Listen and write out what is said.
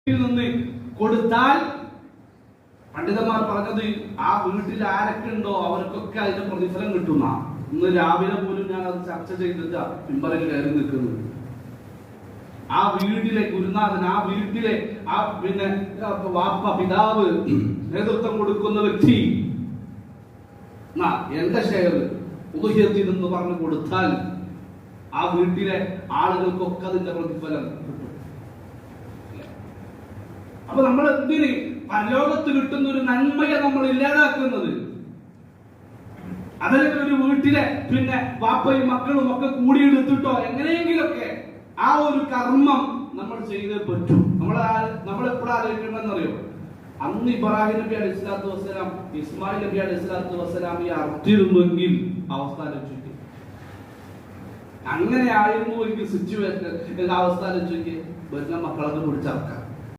നിന്ന് കൊടുത്താൽ പണ്ഡിതന്മാർ പറഞ്ഞത് ആ വീട്ടിൽ ആരൊക്കെ ഉണ്ടോ അവർക്കൊക്കെ അതിന്റെ പ്രതിഫലം കിട്ടുന്ന. ഇന്ന് രാവിലെ പോലും ഞാൻ അത് ചർച്ച ചെയ്തിട്ട് മിമ്പറിൽ കയറി നിൽക്കുന്നത്. ആ വീട്ടിലെ ഗുരുനാഥൻ, ആ വീട്ടിലെ ആ പിന്നെ വാപ്പ പിതാവ് നേതൃത്വം കൊടുക്കുന്ന വ്യക്തി എന്റെ ഷെയർ ഉദയത്തിൽ എന്ന് പറഞ്ഞു കൊടുത്താൽ ആ വീട്ടിലെ ആളുകൾക്കൊക്കെ അതിന്റെ പ്രതിഫലം കിട്ടും. അപ്പൊ നമ്മൾ എന്തിന് പരലോകത്ത് കിട്ടുന്ന ഒരു നന്മയെ നമ്മൾ ഇല്ലാതാക്കുന്നത്? അതല്ലെങ്കിൽ ഒരു വീട്ടിലെ പിന്നെ വാപ്പയും മക്കളും ഒക്കെ കൂടിയെടുത്തിട്ടോ എങ്ങനെയെങ്കിലൊക്കെ ആ ഒരു കർമ്മം നമ്മൾ ചെയ്തേ പറ്റൂ. നമ്മൾ എപ്പോഴും ആലോചിക്കണമെന്നറിയോ? അന്ന് ഇബ്രാഹിം നബി അലൈഹി സ്വലാത്തു വസ്സലാം ഇസ്മായിൽ നബി അലൈഹി സ്വലാത്തു വസ്സലാം ഈ അർത്തിരുന്നെങ്കിൽ അവസ്ഥ ആലോചിക്കുക. അങ്ങനെ ആയിരുന്നുവെങ്കിൽ സിറ്റുവേഷൻ അവസ്ഥ ആലോചിക്കുക. വരുന്ന മക്കളൊക്കെ പിടിച്ചറക്കാം.